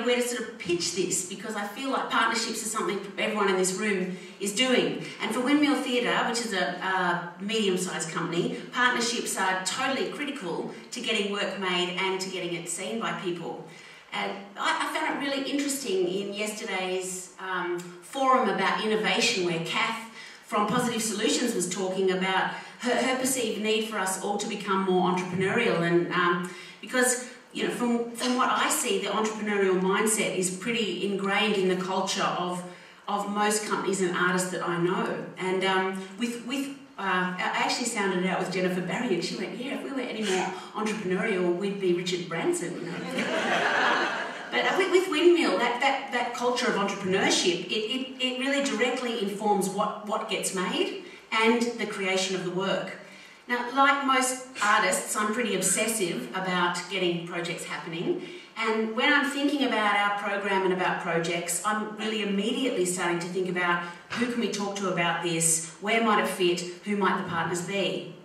where to sort of pitch this, because I feel like partnerships is something everyone in this room is doing. And for Windmill Theatre, which is a medium-sized company, partnerships are totally critical to getting work made and to getting it seen by people. And I found it really interesting in yesterday's forum about innovation, where Kath from Positive Solutions was talking about her perceived need for us all to become more entrepreneurial, and because from what I see, the entrepreneurial mindset is pretty ingrained in the culture of most companies and artists that I know. And I actually sounded it out with Jennifer Barry, and she went, "Yeah, if we were any more entrepreneurial, we'd be Richard Branson." But with Windmill, that culture of entrepreneurship, it really directly informs what gets made and the creation of the work. Now, like most artists, I'm pretty obsessive about getting projects happening, and when I'm thinking about our program and about projects, I'm really immediately starting to think about who can we talk to about this, where might it fit, who might the partners be.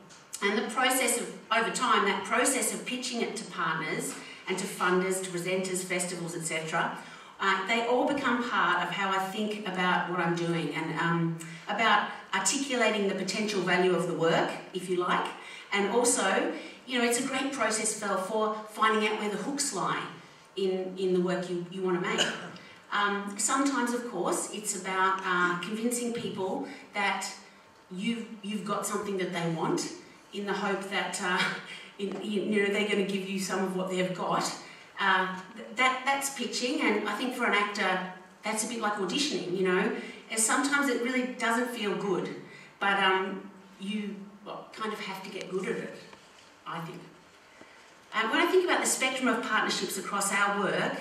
And the process of, over time, that process of pitching it to partners and to funders, to presenters, festivals, etc., they all become part of how I think about what I'm doing, and about articulating the potential value of the work, if you like, and also, it's a great process for finding out where the hooks lie in the work you want to make. Sometimes, of course, it's about convincing people that you've got something that they want, in the hope that they're going to give you some of what they've got. That's pitching, and I think for an actor, that's a bit like auditioning, Sometimes it really doesn't feel good, but you kind of have to get good at it, I think. When I think about the spectrum of partnerships across our work,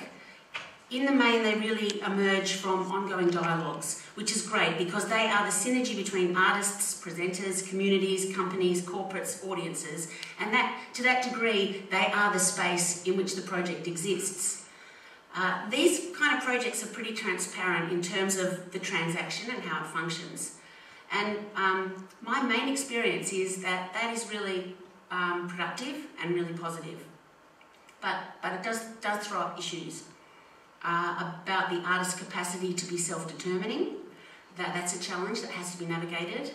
in the main they really emerge from ongoing dialogues, which is great because they are the synergy between artists, presenters, communities, companies, corporates, audiences, and to that degree they are the space in which the project exists. These kind of projects are pretty transparent in terms of the transaction and how it functions. And my main experience is that is really productive and really positive. But it does throw up issues about the artist's capacity to be self-determining. That's a challenge that has to be navigated.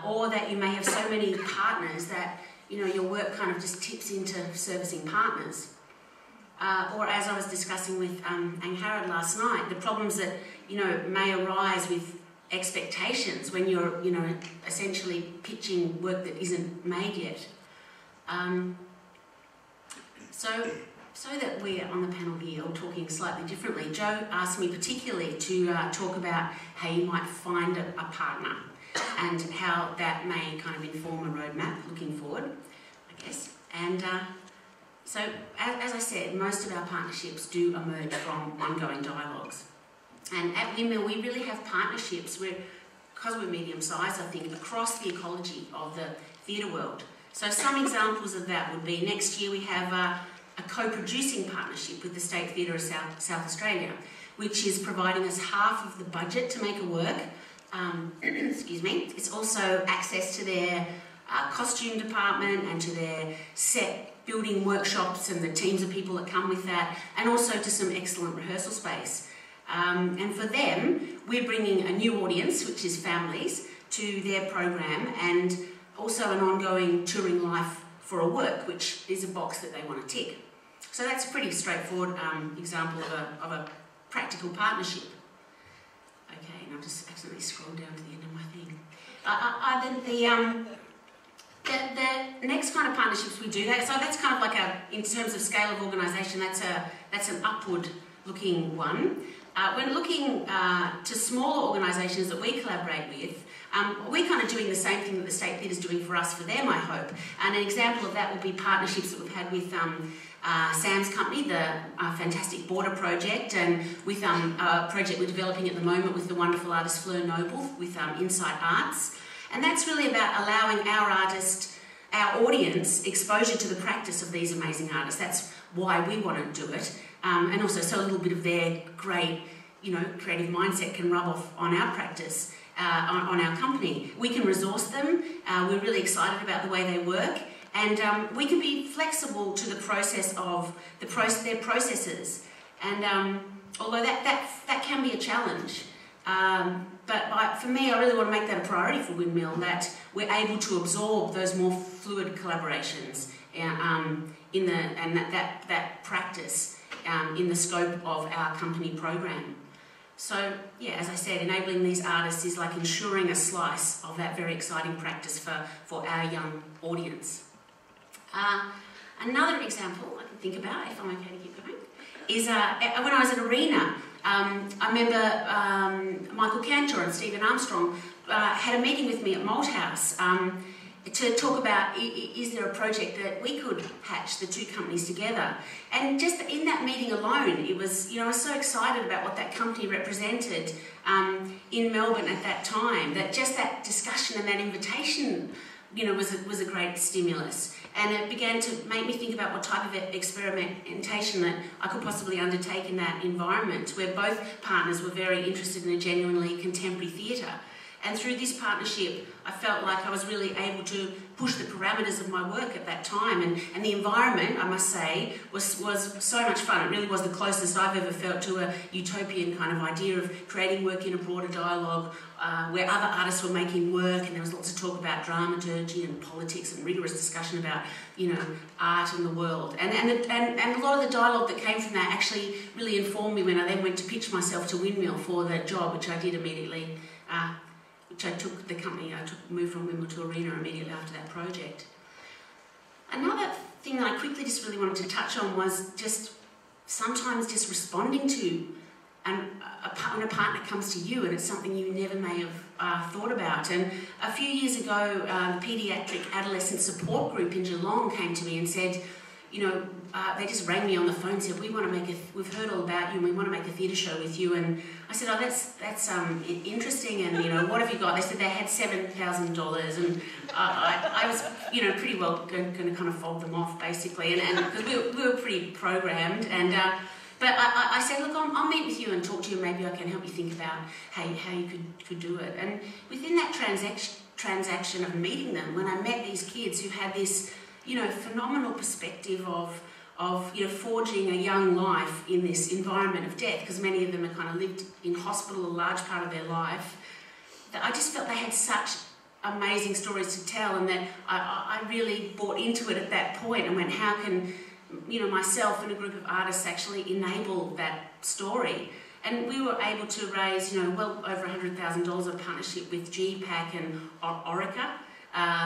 Or that you may have so many partners that your work kind of just tips into servicing partners. Or as I was discussing with Angharad last night, the problems that may arise with expectations when you're essentially pitching work that isn't made yet. So that we're on the panel here, all talking slightly differently, Joe asked me particularly to talk about how you might find a partner and how that may kind of inform a roadmap looking forward, I guess. And so, as I said, most of our partnerships do emerge from ongoing dialogues. And at Windmill, we really have partnerships because we're medium-sized, I think, across the ecology of the theatre world. So some examples of that would be, next year we have a co-producing partnership with the State Theatre of South Australia, which is providing us half of the budget to make a work. Excuse me. It's also access to their costume department and to their set building workshops and the teams of people that come with that, and also to some excellent rehearsal space. And for them, we're bringing a new audience, which is families, to their program, and also an ongoing touring life for a work, which is a box that they want to tick. So that's a pretty straightforward example of a practical partnership. Okay, and I'll just accidentally scroll down to the end of my thing. The next kind of partnerships we do, so that's kind of like in terms of scale of organisation, that's an upward looking one. When looking to smaller organisations that we collaborate with, we're kind of doing the same thing that the State Theatre is doing for us, for them, I hope. And an example of that would be partnerships that we've had with Sam's company, the Fantastic Border Project, and with a project we're developing at the moment with the wonderful artist Fleur Noble with Insight Arts. And that's really about allowing our audience, exposure to the practice of these amazing artists. That's why we want to do it. And also so a little bit of their great, creative mindset can rub off on our practice, on our company. We can resource them. We're really excited about the way they work. And we can be flexible to the process of their processes. And although that can be a challenge, but for me, I really want to make that a priority for Windmill, that we're able to absorb those more fluid collaborations that practice in the scope of our company program. So, yeah, as I said, enabling these artists is like ensuring a slice of that very exciting practice for our young audience. Another example I can think about, if I'm okay to keep going, is when I was at Arena, I remember Michael Cantor and Stephen Armstrong had a meeting with me at Malthouse to talk about, is there a project that we could hatch the two companies together? And just in that meeting alone, it was, I was so excited about what that company represented in Melbourne at that time, that just that discussion and that invitation, was a great stimulus. And it began to make me think about what type of experimentation that I could possibly undertake in that environment, where both partners were very interested in a genuinely contemporary theatre. And through this partnership, I felt like I was really able to push the parameters of my work at that time. And the environment, I must say, was so much fun. It really was the closest I've ever felt to a utopian kind of idea of creating work in a broader dialogue, where other artists were making work, and there was lots of talk about dramaturgy and politics and rigorous discussion about, art and the world. And a lot of the dialogue that came from that actually really informed me when I then went to pitch myself to Windmill for that job, which I did immediately. Which I took the company, moved from Windmill to Arena immediately after that project. Another thing that I quickly just really wanted to touch on was sometimes responding to, and when a partner comes to you and it's something you never may have thought about. And a few years ago, the Paediatric Adolescent Support Group in Geelong came to me and said, they just rang me on the phone and said, we've heard all about you and we want to make a theatre show with you. And I said, oh, that's interesting, and what have you got? They said they had $7,000, and I was, pretty well going to kind of fold them off, basically, and because we were pretty programmed, and but I said, look, I'll meet with you and talk to you, maybe I can help you think about how you could do it. And within that transaction of meeting them, when I met these kids who had this, phenomenal perspective of forging a young life in this environment of death, because many of them had kind of lived in hospital a large part of their life, that I just felt they had such amazing stories to tell, and that I really bought into it at that point and went, how can, myself and a group of artists actually enable that story? And we were able to raise, well over $100,000 of partnership with GPAC and Orica,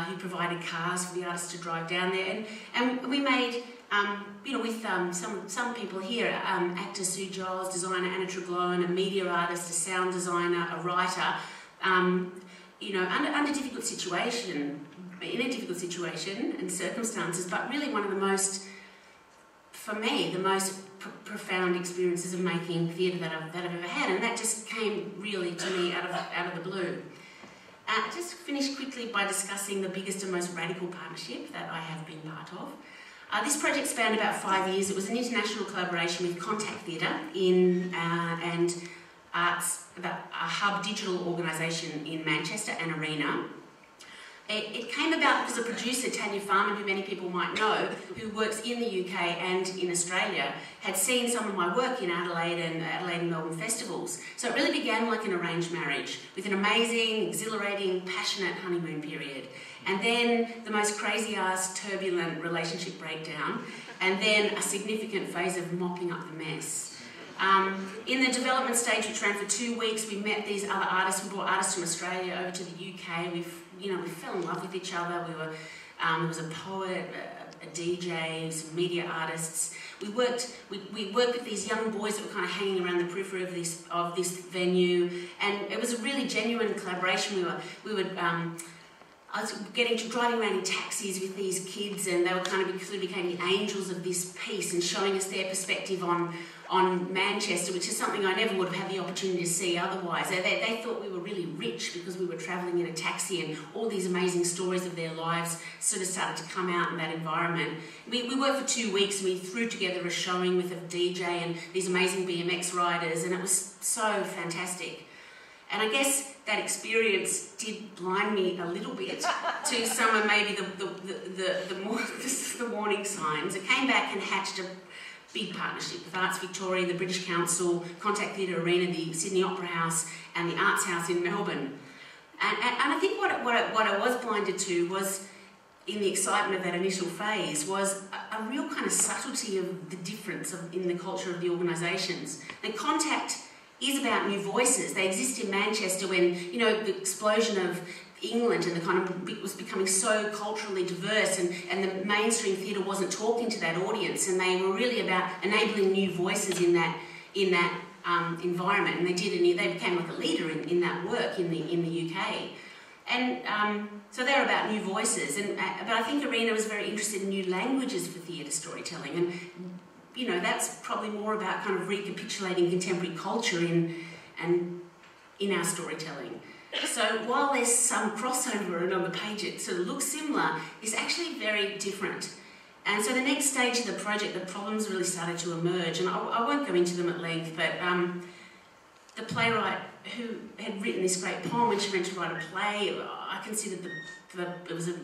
who provided cars for the artists to drive down there. And we made, with some people here, actor Sue Giles, designer Anna Treglone, a media artist, a sound designer, a writer, under difficult situation, in a difficult situation and circumstances, but really one of the most, for me, the most profound experiences of making theatre that I've ever had, and that just came really to me out of the blue. Just finish quickly by discussing the biggest and most radical partnership that I have been part of. This project spanned about 5 years. It was an international collaboration with Contact Theatre and Arts, a hub digital organisation in Manchester and Arena. It came about because a producer, Tanya Farman, who many people might know, who works in the UK and in Australia, had seen some of my work in Adelaide and Melbourne festivals. So it really began like an arranged marriage, with an amazing, exhilarating, passionate honeymoon period. And then the most crazy-ass, turbulent relationship breakdown, and then a significant phase of mopping up the mess. In the development stage, which ran for 2 weeks, we met these other artists. We brought artists from Australia over to the UK. We fell in love with each other. There was a poet, a DJ, some media artists. We worked with these young boys that were kind of hanging around the periphery of this venue, and it was a really genuine collaboration. I was driving around in taxis with these kids, and they were kind of sort of became the angels of this piece and showing us their perspective on Manchester, which is something I never would have had the opportunity to see otherwise. They thought we were really rich because we were travelling in a taxi, and all these amazing stories of their lives sort of started to come out in that environment. We worked for 2 weeks, and we threw together a showing with a DJ and these amazing BMX riders, and it was so fantastic. And I guess that experience did blind me a little bit to some of maybe the warning signs. I came back and hatched a big partnership with Arts Victoria, the British Council, Contact Theatre Arena, the Sydney Opera House and the Arts House in Melbourne. And I think what I was blinded to was, in the excitement of that initial phase, was a real kind of subtlety of the difference in the culture of the organisations. And Contact is about new voices. They exist in Manchester when, you know, the explosion of England and the kind of was becoming so culturally diverse, and the mainstream theatre wasn't talking to that audience, and they were really about enabling new voices in that environment, and they did, and they became like a leader in that work in the UK. And so they're about new voices, but I think Arena was very interested in new languages for theatre storytelling, and you know, that's probably more about kind of recapitulating contemporary culture in our storytelling. So while there's some crossover and on the page it sort of looks similar, it's actually very different. And so the next stage of the project, the problems really started to emerge, and I won't go into them at length, but the playwright who had written this great poem, when she went to write a play, I considered it was a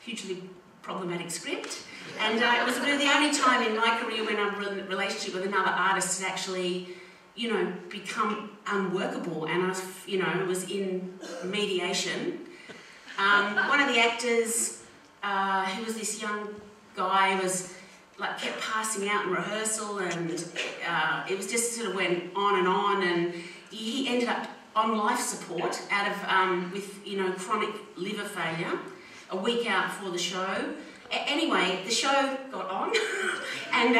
hugely problematic script, and it was really the only time in my career when I'm in a relationship with another artist had actually, you know, become unworkable, and I was, you know, was in mediation. One of the actors, who was this young guy, was like kept passing out in rehearsal, and it was just sort of went on, and he ended up on life support out of with, you know, chronic liver failure a week out before the show. Anyway, the show got on, and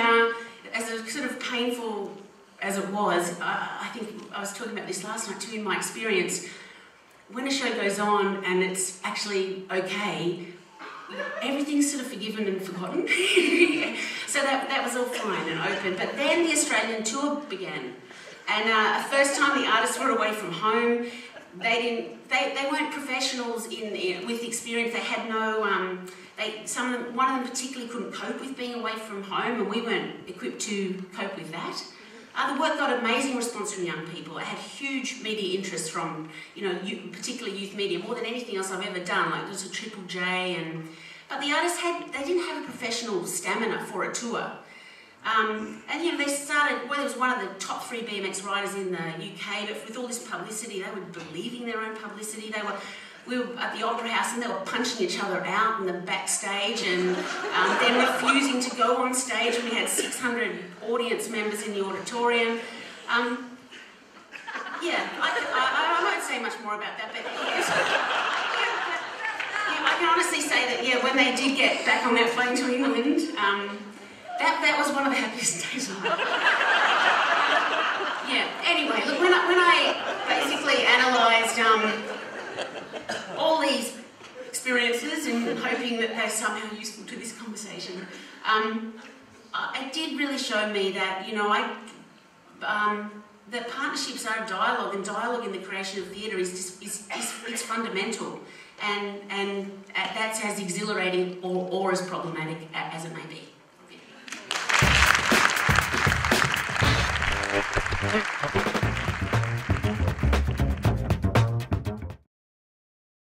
as a sort of painful as it was, I think I was talking about this last night too, in my experience, when a show goes on and it's actually okay, everything's sort of forgiven and forgotten. So that was all fine and open. But then the Australian tour began, and first time the artists were away from home. They weren't professionals with experience. They had no. One of them particularly couldn't cope with being away from home, and we weren't equipped to cope with that. The work got amazing response from young people. It had huge media interest from, you know, particularly youth media, more than anything else I've ever done. Like, there was a Triple J, but the artists they didn't have a professional stamina for a tour. And you know, they started, well, it was one of the top 3 BMX riders in the UK, but with all this publicity, they were believing their own publicity. We were at the Opera House and they were punching each other out in the backstage, and then refusing to go on stage when we had 600 audience members in the auditorium. Yeah, I won't say much more about that, but I can honestly say that, yeah, when they did get back on that plane to England, that was one of the happiest days of my life. Yeah, anyway, look, when I basically analysed all these experiences and hoping that they're somehow useful to this conversation, it did really show me that, you know, that partnerships are a dialogue, and dialogue in the creation of theatre is fundamental, and that's as exhilarating or as problematic as it may be.